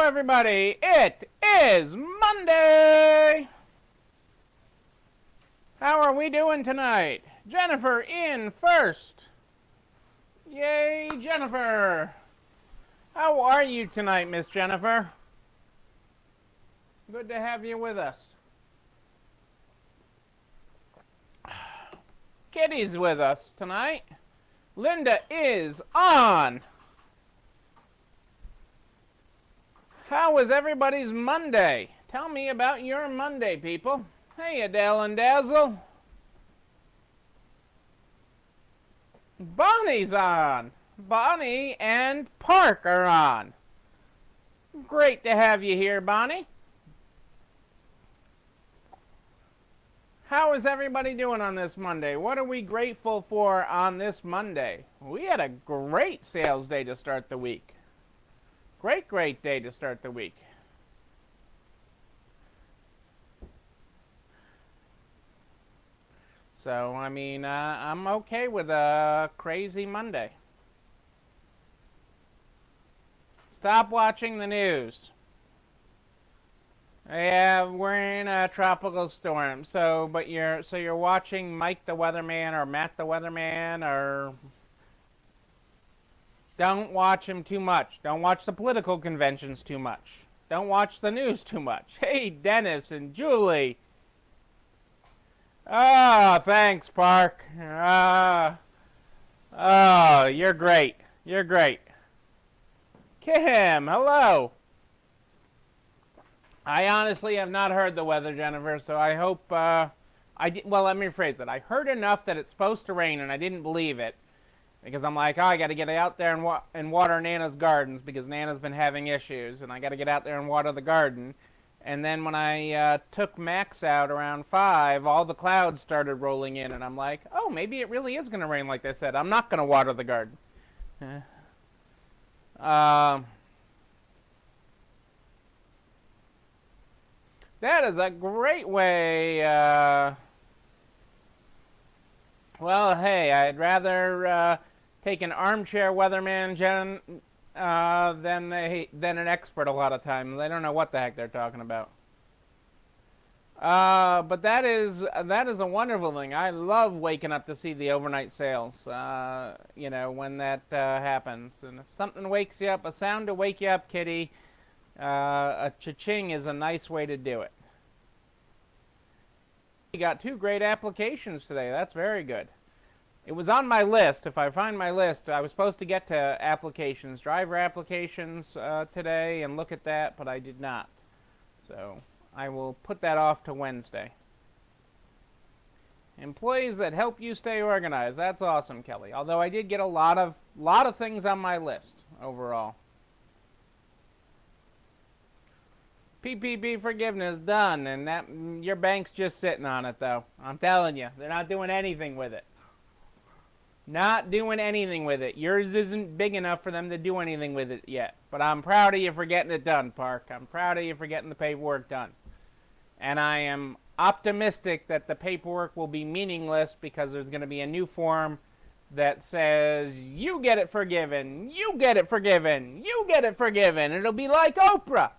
everybody. It is Monday. How are we doing tonight? Jennifer in first. Yay, Jennifer. How are you tonight, Miss Jennifer? Good to have you with us. Kitty's with us tonight. Linda is on. How was everybody's Monday? Tell me about your Monday, people. Hey, Adele and Dazzle. Bonnie's on. Bonnie and Park are on. Great to have you here, Bonnie. How is everybody doing on this Monday? What are we grateful for on this Monday? We had a great sales day to start the week. Great day to start the week. So, I mean, I'm okay with a crazy Monday. Stop watching the news. Yeah, we're in a tropical storm. So you're watching Mike the Weatherman or Matt the Weatherman, or don't watch him too much. Don't watch the political conventions too much. Don't watch the news too much. Hey, Dennis and Julie. Oh, thanks, Park. Oh, you're great. You're great. Kim, hello. I honestly have not heard the weather, Jennifer, so I hope, well, let me rephrase it. I heard enough that it's supposed to rain, and I didn't believe it. Because I'm like, oh, I got to get out there and water Nana's gardens, because Nana's been having issues, and I got to get out there and water the garden. And then when I took Max out around 5, all the clouds started rolling in, and I'm like, oh, maybe it really is going to rain like they said. I'm not going to water the garden. That is a great way. Well, hey, I'd rather take an armchair weatherman, Jen, than an expert a lot of times. They don't know what the heck they're talking about. But that is a wonderful thing. I love waking up to see the overnight sales. You know, when that happens, and if something wakes you up, a sound to wake you up, Kitty. A cha-ching is a nice way to do it. We got 2 great applications today. That's very good. It was on my list. If I find my list, I was supposed to get to applications, driver applications today, and look at that, but I did not. So I will put that off to Wednesday. Employees that help you stay organized. That's awesome, Kelly. Although I did get a lot of things on my list overall. PPP forgiveness done, and that your bank's just sitting on it, though. I'm telling you, they're not doing anything with it. Not doing anything with it. Yours isn't big enough for them to do anything with it yet. But I'm proud of you for getting it done, Park. I'm proud of you for getting the paperwork done. And I am optimistic that the paperwork will be meaningless, because there's going to be a new form that says, you get it forgiven, you get it forgiven, you get it forgiven. It'll be like Oprah.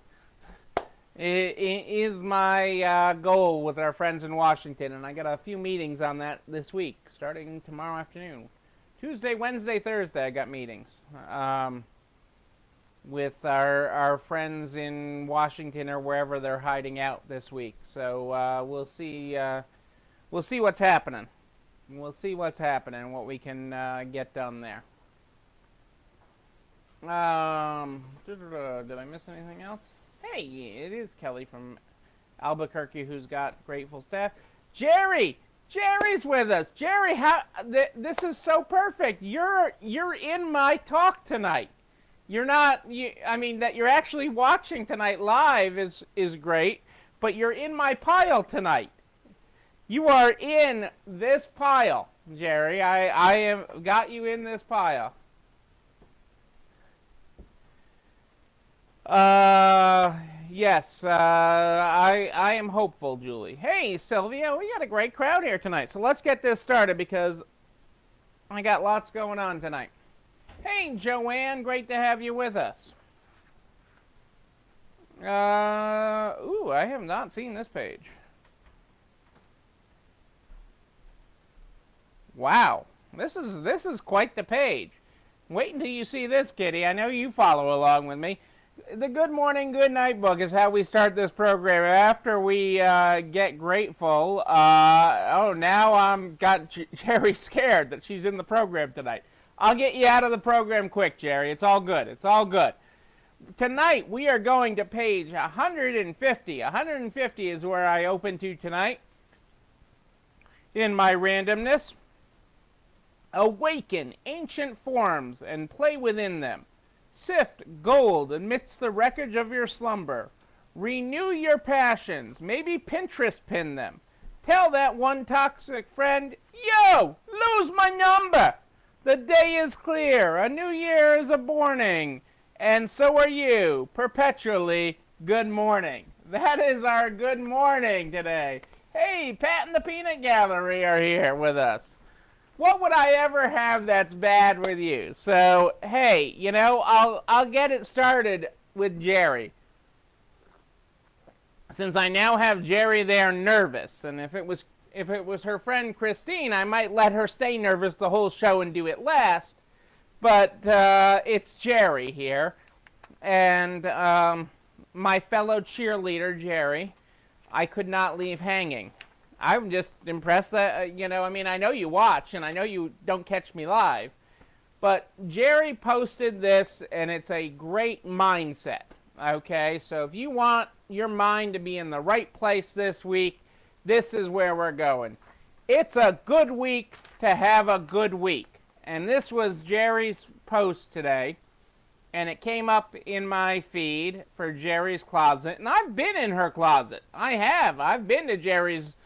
It is my goal with our friends in Washington, and I got a few meetings on that this week, starting tomorrow afternoon. Tuesday, Wednesday, Thursday, I got meetings with our friends in Washington or wherever they're hiding out this week. So we'll see what's happening. We'll see what's happening, what we can get done there. Did I miss anything else? Hey, it is Kelly from Albuquerque who's got grateful staff. Jerry's with us. Jerry, this is so perfect. You're in my talk tonight. You're not. I mean, that you're actually watching tonight live is great, but you're in my pile tonight. You are in this pile, Jerry. I have got you in this pile. Yes, I am hopeful, Julie. Hey, Sylvia, we got a great crowd here tonight, so let's get this started, because I got lots going on tonight. Hey, Joanne, great to have you with us. Ooh, I have not seen this page. Wow, this is quite the page. Wait until you see this, Kitty. I know you follow along with me. The Good Morning, Good Night book is how we start this program. After we get grateful, oh, now I'm got Jerry scared that she's in the program tonight. I'll get you out of the program quick, Jerry. It's all good. It's all good. Tonight we are going to page 150. 150 is where I open to tonight in my randomness. Awaken ancient forms and play within them. Sift gold amidst the wreckage of your slumber. Renew your passions. Maybe Pinterest pin them. Tell that one toxic friend, yo, lose my number. The day is clear. A new year is a-borning. And so are you. Perpetually, good morning. That is our good morning today. Hey, Pat and the Peanut Gallery are here with us. What would I ever have that's bad with you? So, hey, you know, I'll get it started with Jerry. Since I now have Jerry there nervous, and if it was her friend Christine, I might let her stay nervous the whole show and do it last. But it's Jerry here, and my fellow cheerleader, Jerry, I could not leave hanging. I'm just impressed that, you know, I mean, I know you watch, and I know you don't catch me live, but Jerry posted this, and it's a great mindset, okay? So if you want your mind to be in the right place this week, this is where we're going. It's a good week to have a good week. And this was Jerry's post today, and it came up in my feed for Jerry's closet, and I've been in her closet. I have. I've been in Jerry's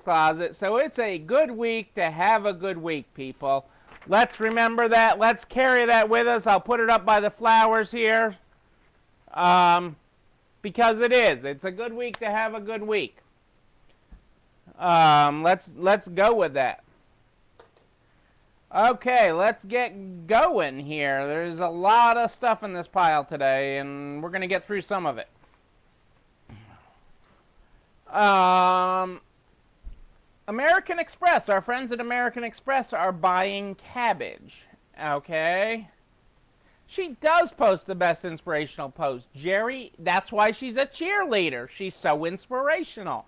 closet, so it's a good week to have a good week, people. Let's remember that. Let's carry that with us. I'll put it up by the flowers here, because it is. It's a good week to have a good week. Let's go with that. Okay, let's get going here. There's a lot of stuff in this pile today, and we're going to get through some of it. American Express, our friends at American Express are buying cabbage. Okay? She does post the best inspirational post. Jerry, that's why she's a cheerleader. She's so inspirational.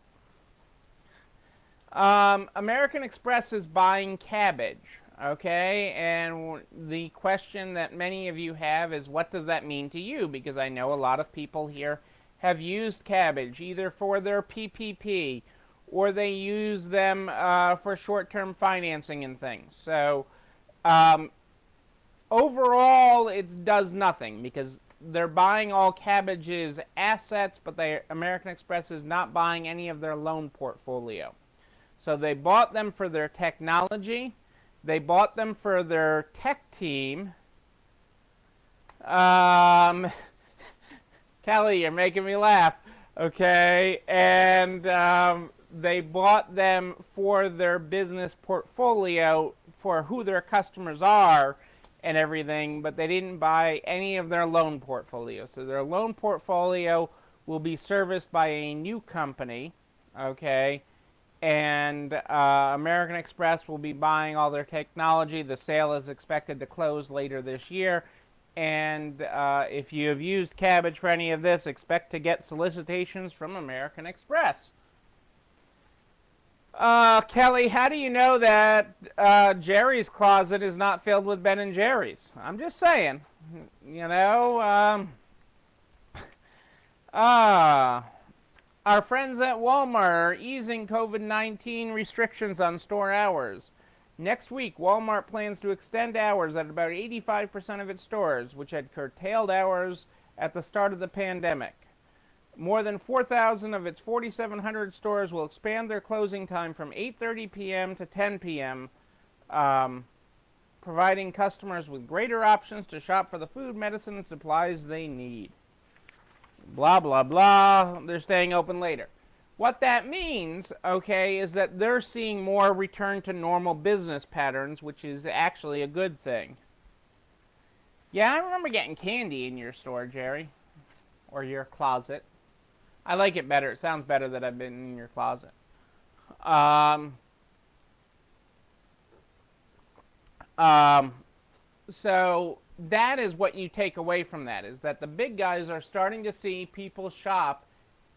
American Express is buying cabbage. Okay, and the question that many of you have is, what does that mean to you? Because I know a lot of people here have used cabbage either for their PPP or they use them for short-term financing and things. So overall, it does nothing because they're buying all cabbage's assets, but American Express is not buying any of their loan portfolio. So they bought them for their technology. They bought them for their tech team. Kelly, you're making me laugh. Okay, and they bought them for their business portfolio for who their customers are and everything, but they didn't buy any of their loan portfolio. So their loan portfolio will be serviced by a new company, okay? And American Express will be buying all their technology. The sale is expected to close later this year. And if you have used cabbage for any of this, expect to get solicitations from American Express. Kelly, how do you know that Jerry's closet is not filled with Ben & Jerry's? I'm just saying. You know, our friends at Walmart are easing COVID-19 restrictions on store hours. Next week, Walmart plans to extend hours at about 85% of its stores, which had curtailed hours at the start of the pandemic. More than 4,000 of its 4,700 stores will expand their closing time from 8:30 p.m. to 10 p.m., providing customers with greater options to shop for the food, medicine, and supplies they need. Blah, blah, blah. They're staying open later. What that means, okay, is that they're seeing more return to normal business patterns, which is actually a good thing. Yeah, I remember getting candy in your store, Jerry. or your closet. I like it better. It sounds better that I've been in your closet. Um, um, so that is what you take away from that, is that the big guys are starting to see people shop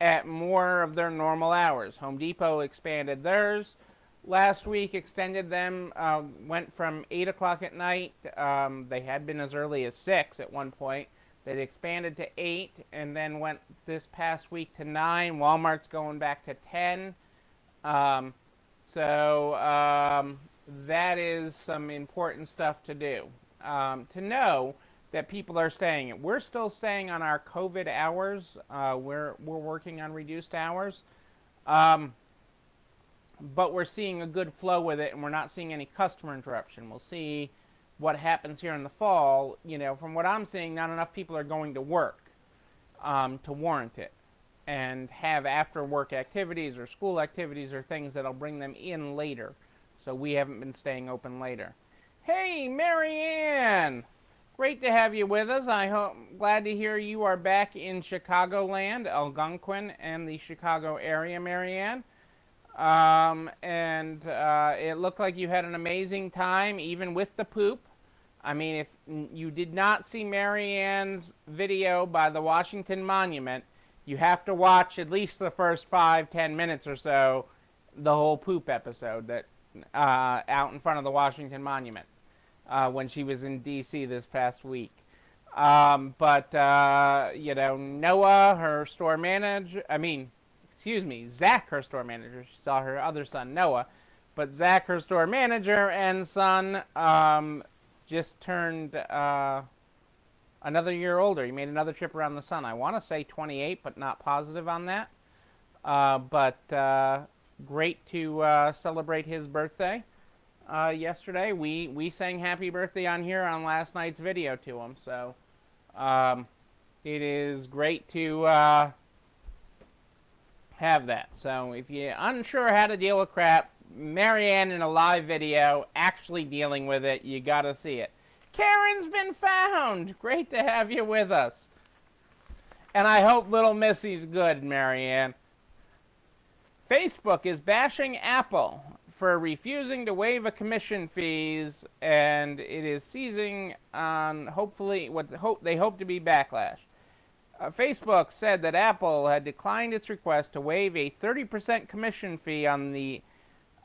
at more of their normal hours. Home Depot expanded theirs last week, extended them, went from 8 o'clock at night. They had been as early as 6 at one point. They expanded to 8 and then went this past week to 9. Walmart's going back to 10. Um, so that is some important stuff to do. To know that people are staying. We're still staying on our COVID hours. We're working on reduced hours. But we're seeing a good flow with it, and we're not seeing any customer interruption. We'll see what happens here in the fall. You know, from what I'm seeing, not enough people are going to work to warrant it, and have after-work activities or school activities or things that'll bring them in later. So we haven't been staying open later. Hey, Marianne! Great to have you with us. Glad to hear you are back in Chicagoland, Algonquin, and the Chicago area, Marianne. It looked like you had an amazing time, even with the poop. I mean, if you did not see Marianne's video by the Washington Monument, you have to watch at least the first 5-10 minutes or so, the whole poop episode that out in front of the Washington Monument when she was in D.C. this past week. You know, Noah, her store manager, Zach, her store manager. She saw her other son, Noah. But Zach, her store manager, and son just turned another year older. He made another trip around the sun. I want to say 28, but not positive on that. Great to celebrate his birthday yesterday. We sang happy birthday on here on last night's video to him. So it is great to have that. So if you're unsure how to deal with crap, Marianne in a live video actually dealing with it, you gotta see it. Karen's been found! Great to have you with us. And I hope little Missy's good, Marianne. Facebook is bashing Apple for refusing to waive a commission fees, and it is seizing on hopefully what they hope to be backlash. Facebook said that Apple had declined its request to waive a 30% commission fee on the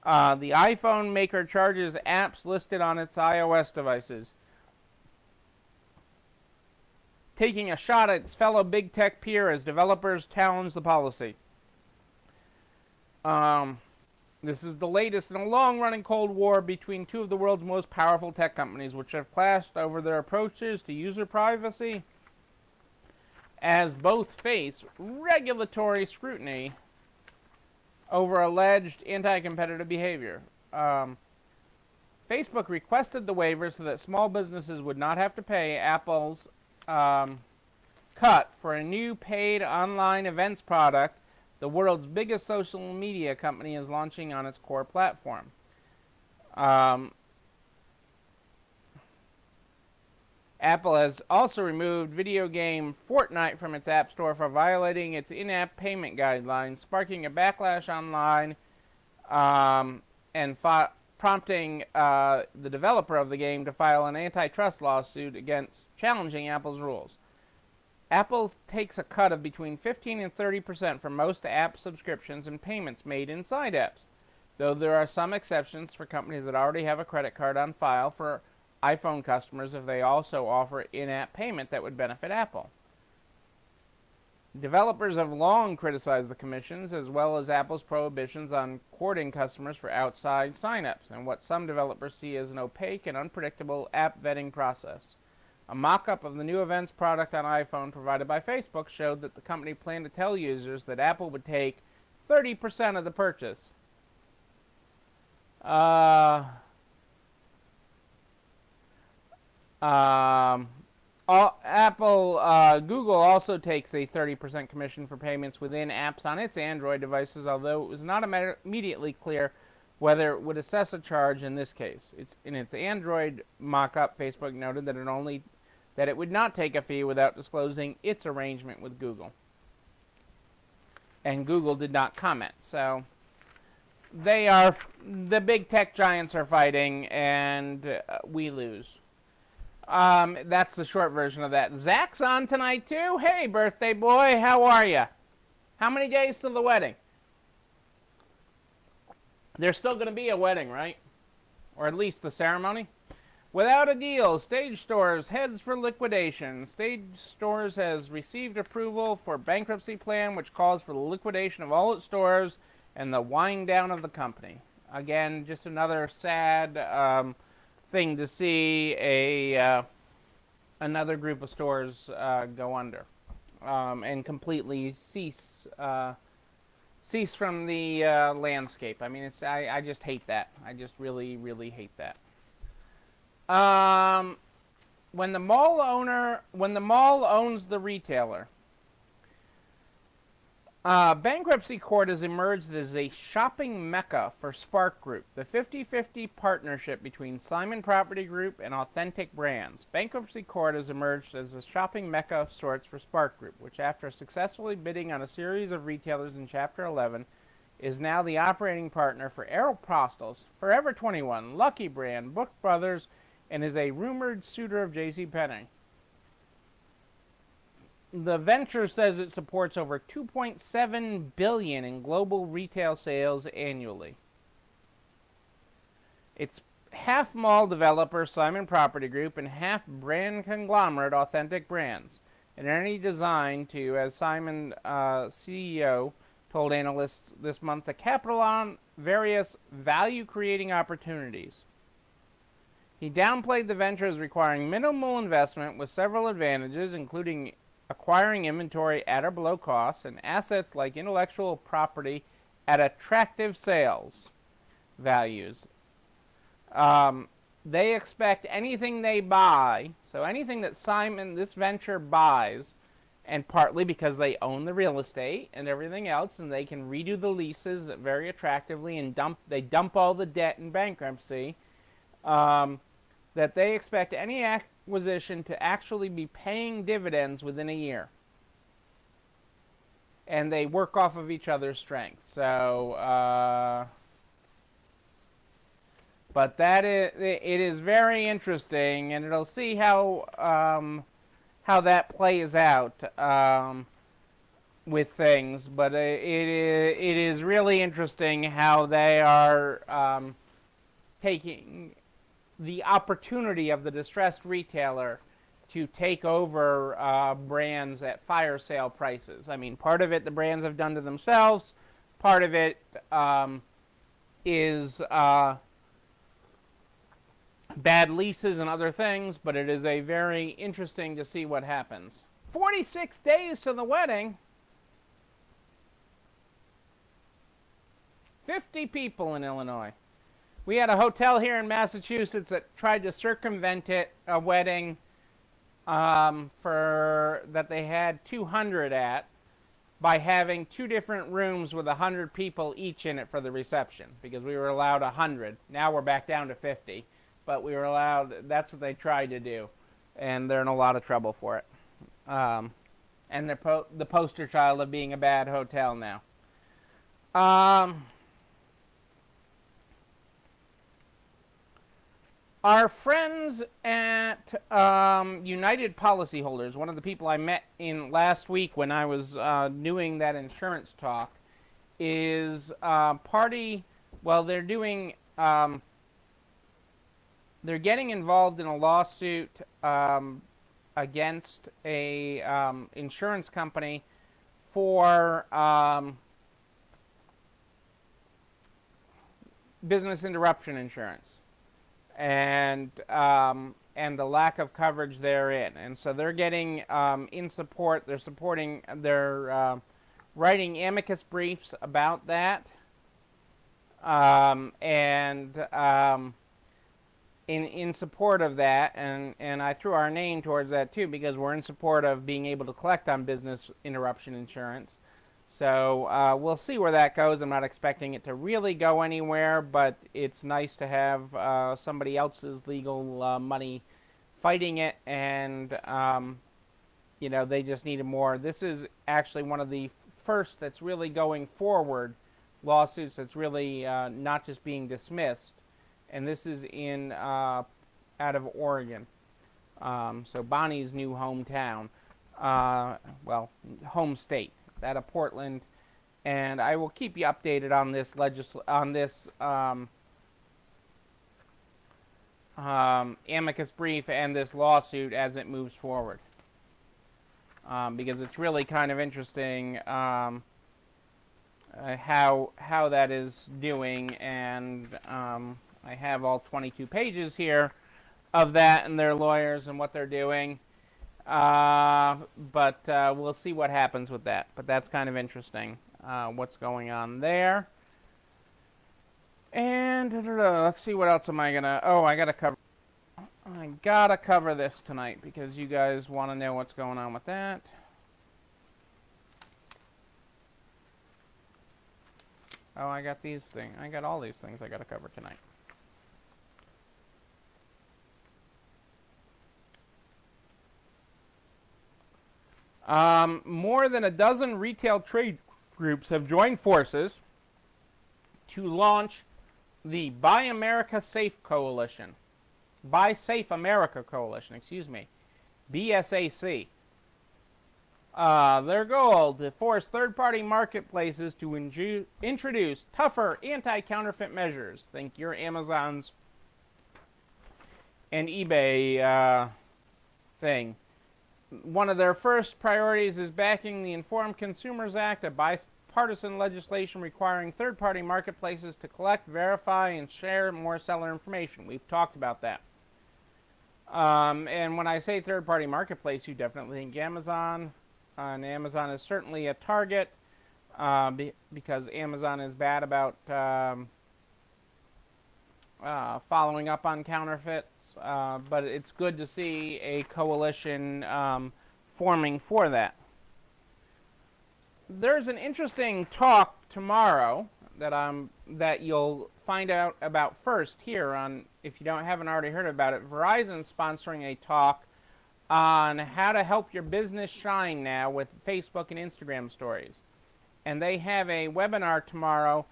iPhone maker charges apps listed on its iOS devices, taking a shot at its fellow big tech peer as developers challenge the policy. This is the latest in a long-running Cold War between two of the world's most powerful tech companies, which have clashed over their approaches to user privacy, as both face regulatory scrutiny over alleged anti-competitive behavior. Facebook requested the waiver so that small businesses would not have to pay Apple's cut for a new paid online events product the world's biggest social media company is launching on its core platform. Apple has also removed video game Fortnite from its App Store for violating its in-app payment guidelines, sparking a backlash online and prompting the developer of the game to file an antitrust lawsuit against challenging Apple's rules. Apple takes a cut of between 15 and 30% for most app subscriptions and payments made inside apps, though there are some exceptions for companies that already have a credit card on file for iPhone customers if they also offer in-app payment that would benefit Apple. Developers have long criticized the commissions as well as Apple's prohibitions on courting customers for outside sign-ups and what some developers see as an opaque and unpredictable app vetting process. A mock-up of the new events product on iPhone provided by Facebook showed that the company planned to tell users that Apple would take 30% of the purchase. Google also takes a 30% commission for payments within apps on its Android devices, although it was not immediately clear whether it would assess a charge in this case. In its Android mock-up, Facebook noted that that it would not take a fee without disclosing its arrangement with Google. And Google did not comment. So the big tech giants are fighting, and we lose. That's the short version of that. Zach's on tonight too. Hey, birthday boy, how are you? How many days till the wedding? There's still going to be a wedding, right? Or at least the ceremony. Without a deal, Stage Stores heads for liquidation. Stage Stores has received approval for bankruptcy plan, which calls for the liquidation of all its stores and the wind down of the company. Again, just another sad thing to see another group of stores go under and completely cease from the landscape. I mean, I just hate that. I just really, really hate that. When the mall owns the retailer, bankruptcy court has emerged as a shopping mecca for Spark Group, the 50-50 partnership between Simon Property Group and Authentic Brands. Bankruptcy court has emerged as a shopping mecca of sorts for Spark Group, which after successfully bidding on a series of retailers in Chapter 11, is now the operating partner for Aeropostales, Forever 21, Lucky Brand, Book Brothers, and is a rumored suitor of JCPenney. The venture says it supports over $2.7 billion in global retail sales annually. It's half mall developer Simon Property Group and half brand conglomerate Authentic Brands, and entity designed to, as Simon CEO told analysts this month, to capitalize on various value-creating opportunities. He downplayed the venture as requiring minimal investment with several advantages, including acquiring inventory at or below cost and assets like intellectual property at attractive sales values. They expect anything they buy, so anything that this venture buys, and partly because they own the real estate and everything else, and they can redo the leases very attractively and dump all the debt in bankruptcy, that they expect any acquisition to actually be paying dividends within a year. And they work off of each other's strengths. So, but it is very interesting, and it'll see how that plays out with things. But it is really interesting how they are taking the opportunity of the distressed retailer to take over brands at fire sale prices. I mean, part of it the brands have done to themselves. Part of it is bad leases and other things, but it is a very interesting to see what happens. 46 days to the wedding. 50 people in Illinois. We had a hotel here in Massachusetts that tried to circumvent a wedding that they had 200 at by having 2 different rooms with 100 people each in it for the reception, because we were allowed 100. Now we're back down to 50, but we were allowed. That's what they tried to do, and they're in a lot of trouble for it. And they're the poster child of being a bad hotel now. Our friends at United Policyholders, one of the people I met in last week when I was doing that insurance talk, is they're doing, they're getting involved in a lawsuit against a insurance company for business interruption insurance. And the lack of coverage therein, and so they're getting in support. They're writing amicus briefs about that, in support of that, and I threw our name towards that too, because we're in support of being able to collect on business interruption insurance. So we'll see where that goes. I'm not expecting it to really go anywhere, but it's nice to have somebody else's legal money fighting it, and they just needed more. This is actually one of the first that's really going forward lawsuits that's really not just being dismissed, and this is in out of Oregon. So Bonnie's new hometown, home state, out of Portland, and I will keep you updated on this amicus brief and this lawsuit as it moves forward, because it's really kind of interesting how that is doing, and I have all 22 pages here of that and their lawyers and what they're doing. But we'll see what happens with that. But that's kind of interesting, what's going on there. And let's see, what else am I gonna? Oh, I gotta cover this tonight because you guys want to know what's going on with that. Oh, I got these things. I got all these things I gotta cover tonight. More than a dozen retail trade groups have joined forces to launch the Buy America Safe Coalition. Buy Safe America Coalition, excuse me. BSAC. Their goal to force third-party marketplaces to introduce tougher anti-counterfeit measures. Think your Amazons and eBay thing. One of their first priorities is backing the Informed Consumers Act, a bipartisan legislation requiring third-party marketplaces to collect, verify, and share more seller information. We've talked about that. And when I say third-party marketplace, you definitely think Amazon. And Amazon is certainly a target because Amazon is bad about following up on counterfeits. But it's good to see a coalition forming for that. There's an interesting talk tomorrow that you'll find out about first here on, if you haven't already heard about it. Verizon's sponsoring a talk on how to help your business shine now with Facebook and Instagram stories. And they have a webinar tomorrow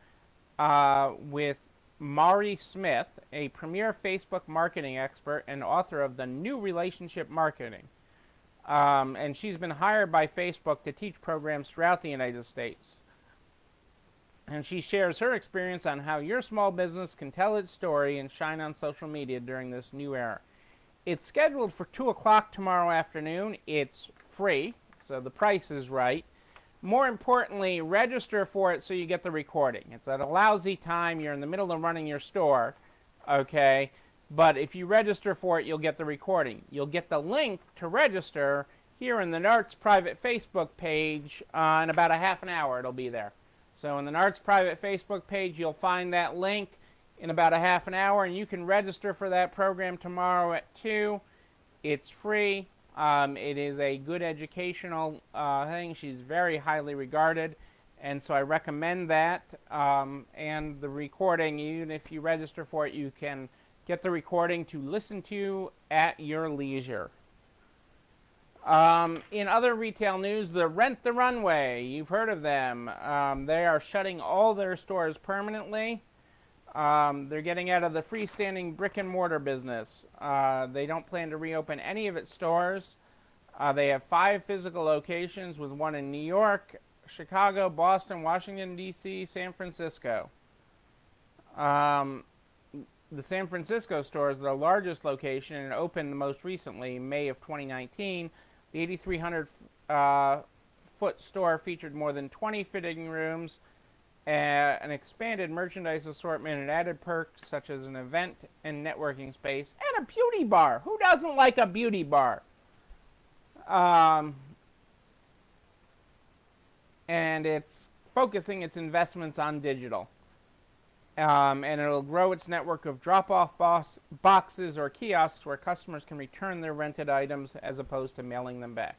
with Mari Smith, a premier Facebook marketing expert and author of The New Relationship Marketing. And she's been hired by Facebook to teach programs throughout the United States. And she shares her experience on how your small business can tell its story and shine on social media during this new era. It's scheduled for 2 o'clock tomorrow afternoon. It's free, so the price is right. More importantly, register for it so you get the recording. It's at a lousy time. You're in the middle of running your store, okay? But if you register for it, you'll get the recording. You'll get the link to register here in the NARTS private Facebook page in about a half an hour. It'll be there. So in the NARTS private Facebook page, you'll find that link in about a half an hour, and you can register for that program tomorrow at 2. It's free. It is a good educational thing. She's very highly regarded, and so I recommend that. And the recording, even if you register for it, you can get the recording to listen to at your leisure. In other retail news, the Rent the Runway, you've heard of them. They are shutting all their stores permanently. They're getting out of the freestanding brick and mortar business. They don't plan to reopen any of its stores. They have 5 physical locations, with one in New York, Chicago, Boston, Washington, D.C., San Francisco. The San Francisco store is their largest location and opened most recently in May of 2019. The 8,300 foot store featured more than 20 fitting rooms, an expanded merchandise assortment, and added perks such as an event and networking space, and a beauty bar. Who doesn't like a beauty bar? And it's focusing its investments on digital. And it'll grow its network of drop-off boxes or kiosks where customers can return their rented items as opposed to mailing them back.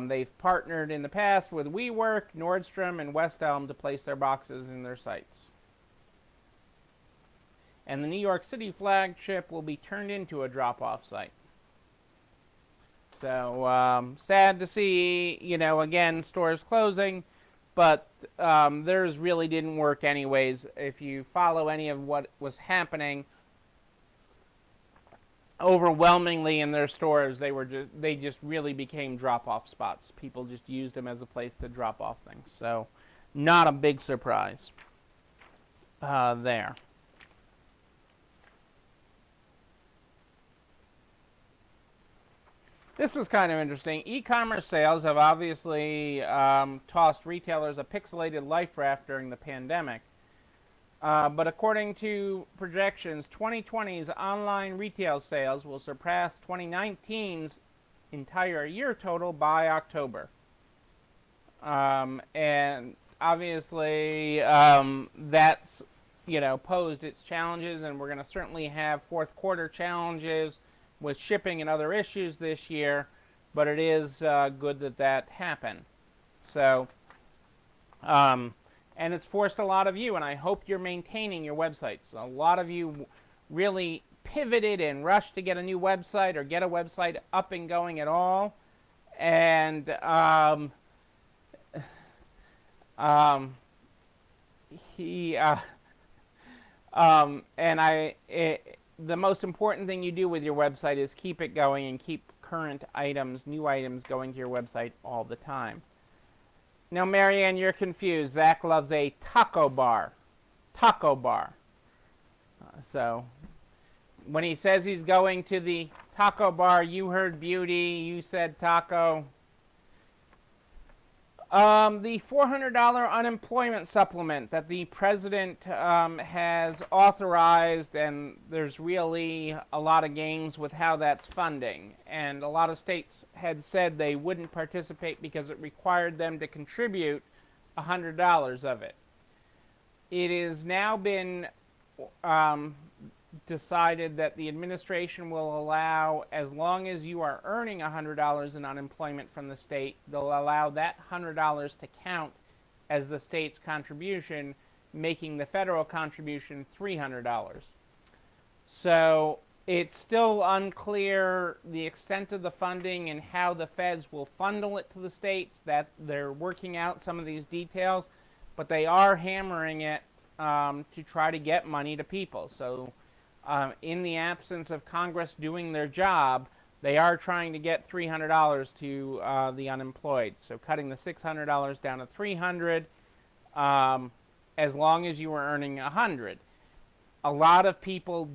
They've partnered in the past with WeWork, Nordstrom, and West Elm to place their boxes in their sites. and the New York City flagship will be turned into a drop-off site. So sad to see, again, stores closing, but theirs really didn't work anyways. If you follow any of what was happening, overwhelmingly in their stores, they just really became drop-off spots. People just used them as a place to drop off things. So not a big surprise there. This was kind of interesting. E-commerce sales have obviously tossed retailers a pixelated life raft during the pandemic. But according to projections, 2020's online retail sales will surpass 2019's entire year total by October. And obviously, that's, posed its challenges, and we're going to certainly have fourth quarter challenges with shipping and other issues this year, but it is good that happened. So, and it's forced a lot of you, and I hope you're maintaining your websites. A lot of you really pivoted and rushed to get a new website or get a website up and going at all. And the most important thing you do with your website is keep it going and keep current items, new items going to your website all the time. Now, Marianne, you're confused. Zach loves a taco bar. Taco bar. So, when he says he's going to the taco bar, you heard beauty, you said taco. The $400 unemployment supplement that the president has authorized, and there's really a lot of games with how that's funding. And a lot of states had said they wouldn't participate because it required them to contribute $100 of it. It has now been decided that the administration will allow, as long as you are earning $100 in unemployment from the state, they'll allow that $100 to count as the state's contribution, making the federal contribution $300. So it's still unclear the extent of the funding and how the feds will funnel it to the states. That they're working out some of these details, but they are hammering it to try to get money to people. So in the absence of Congress doing their job, they are trying to get $300 to the unemployed. So cutting the $600 down to $300, as long as you are earning $100. A lot of people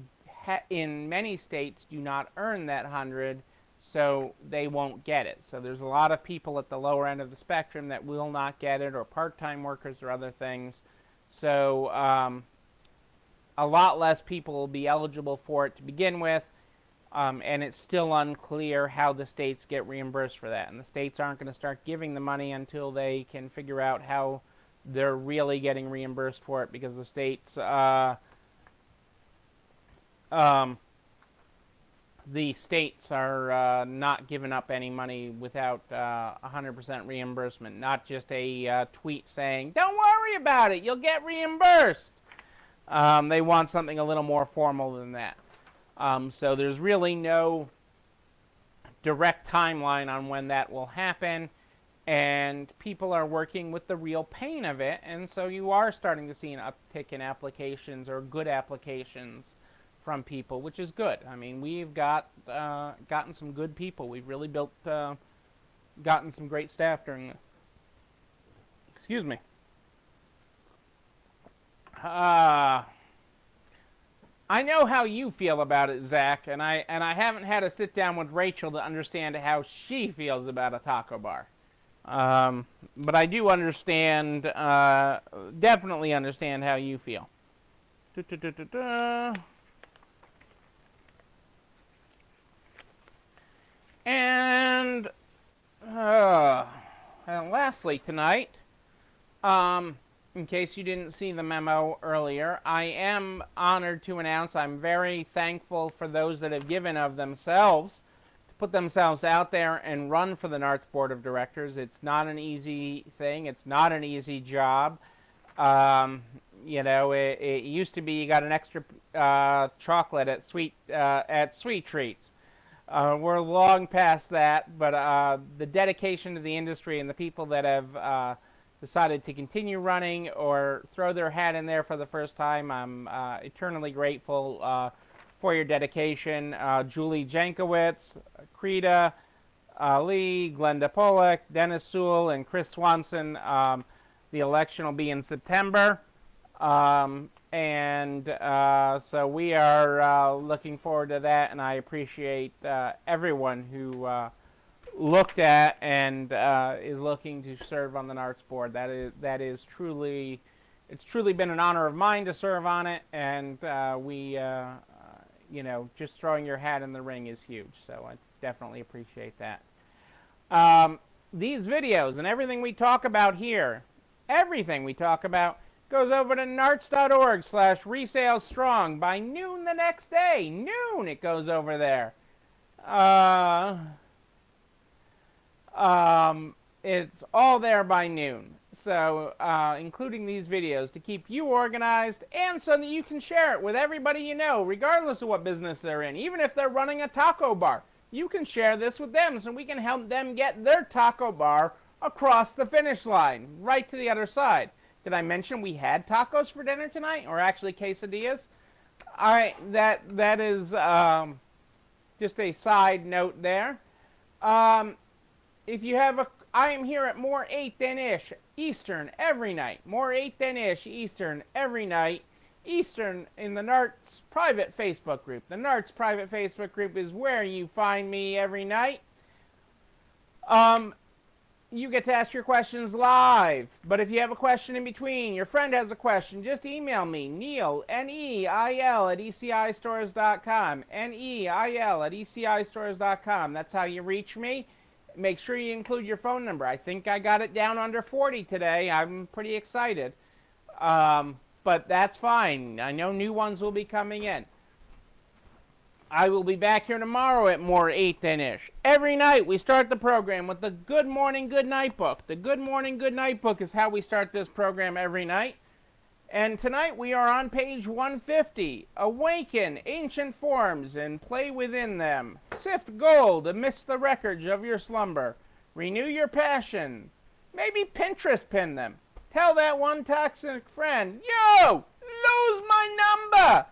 in many states do not earn that $100, so they won't get it. So there's a lot of people at the lower end of the spectrum that will not get it, or part-time workers or other things. So a lot less people will be eligible for it to begin with, and it's still unclear how the states get reimbursed for that. And the states aren't going to start giving the money until they can figure out how they're really getting reimbursed for it, because the states are not giving up any money without 100% reimbursement, not just a tweet saying, "Don't worry about it, you'll get reimbursed." They want something a little more formal than that. So there's really no direct timeline on when that will happen, and people are working with the real pain of it, and so you are starting to see an uptick in applications, or good applications, from people, which is good. I mean, we've gotten some good people. We've really gotten some great staff during this. Excuse me. I know how you feel about it, Zach, and I haven't had a sit down with Rachel to understand how she feels about a taco bar. But I do understand, definitely understand how you feel. And lastly tonight, in case you didn't see the memo earlier, I am honored to announce I'm very thankful for those that have given of themselves to put themselves out there and run for the NARTS Board of Directors. It's not an easy thing. It's not an easy job. You know, it used to be you got an extra chocolate at Sweet Treats. We're long past that, but the dedication to the industry and the people that have decided to continue running or throw their hat in there for the first time, I'm eternally grateful for your dedication. Julie Jankowitz, Krita, Lee, Glenda Pollock, Dennis Sewell, and Chris Swanson. The election will be in September. So we are looking forward to that, and I appreciate everyone who looked at and is looking to serve on the NARTS board. That is truly, it's truly been an honor of mine to serve on it, and you know, just throwing your hat in the ring is huge. So I definitely appreciate that. These videos and everything we talk about here, everything we talk about, goes over to narts.org/resalestrong by noon the next day. Noon it goes over there. It's all there by noon. So, including these videos to keep you organized and so that you can share it with everybody you know, regardless of what business they're in. Even if they're running a taco bar, you can share this with them so we can help them get their taco bar across the finish line, right to the other side. Did I mention we had tacos for dinner tonight, or actually quesadillas? All right, that is just a side note there. If you have I am here at more 8 than ish Eastern every night. More 8 than ish Eastern every night. Eastern in the NARTS private Facebook group. The NARTS private Facebook group is where you find me every night. You get to ask your questions live, but if you have a question in between, your friend has a question, just email me, Neil, Neil, at ECIstores.com, Neil at ECIstores.com. That's how you reach me. Make sure you include your phone number. I think I got it down under 40 today. I'm pretty excited. But that's fine. I know new ones will be coming in. I will be back here tomorrow at more 8 than ish. Every night we start the program with the Good Morning, Good Night book. The Good Morning, Good Night book is how we start this program every night. And tonight we are on page 150. Awaken ancient forms and play within them. Sift gold amidst the wreckage of your slumber. Renew your passion. Maybe Pinterest pin them. Tell that one toxic friend, yo, lose my number.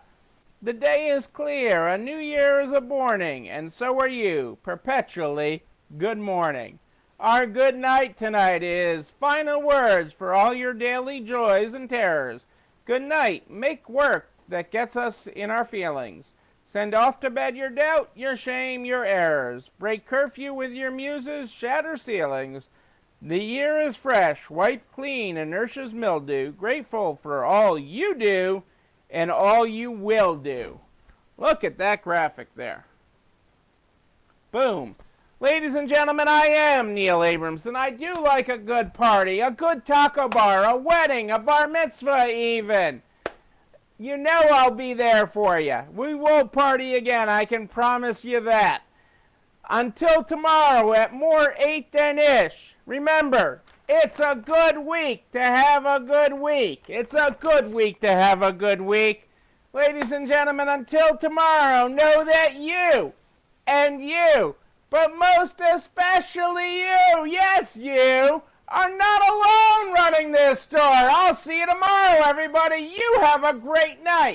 The day is clear, a new year is a-borning, and so are you, perpetually good morning. Our good night tonight is final words for all your daily joys and terrors. Good night, make work that gets us in our feelings. Send off to bed your doubt, your shame, your errors. Break curfew with your muses, shatter ceilings. The year is fresh, wiped clean, inertia's mildew. Grateful for all you do and all you will do. Look at that graphic there. Boom. Ladies and gentlemen, I am Neil Abrams, and I do like a good party, a good taco bar, a wedding, a bar mitzvah even. You know I'll be there for you. We will party again, I can promise you that. Until tomorrow at more 8 than ish. Remember, it's a good week to have a good week. It's a good week to have a good week. Ladies and gentlemen, until tomorrow, know that you and you, but most especially you, yes you, are not alone running this store. I'll see you tomorrow, everybody. You have a great night.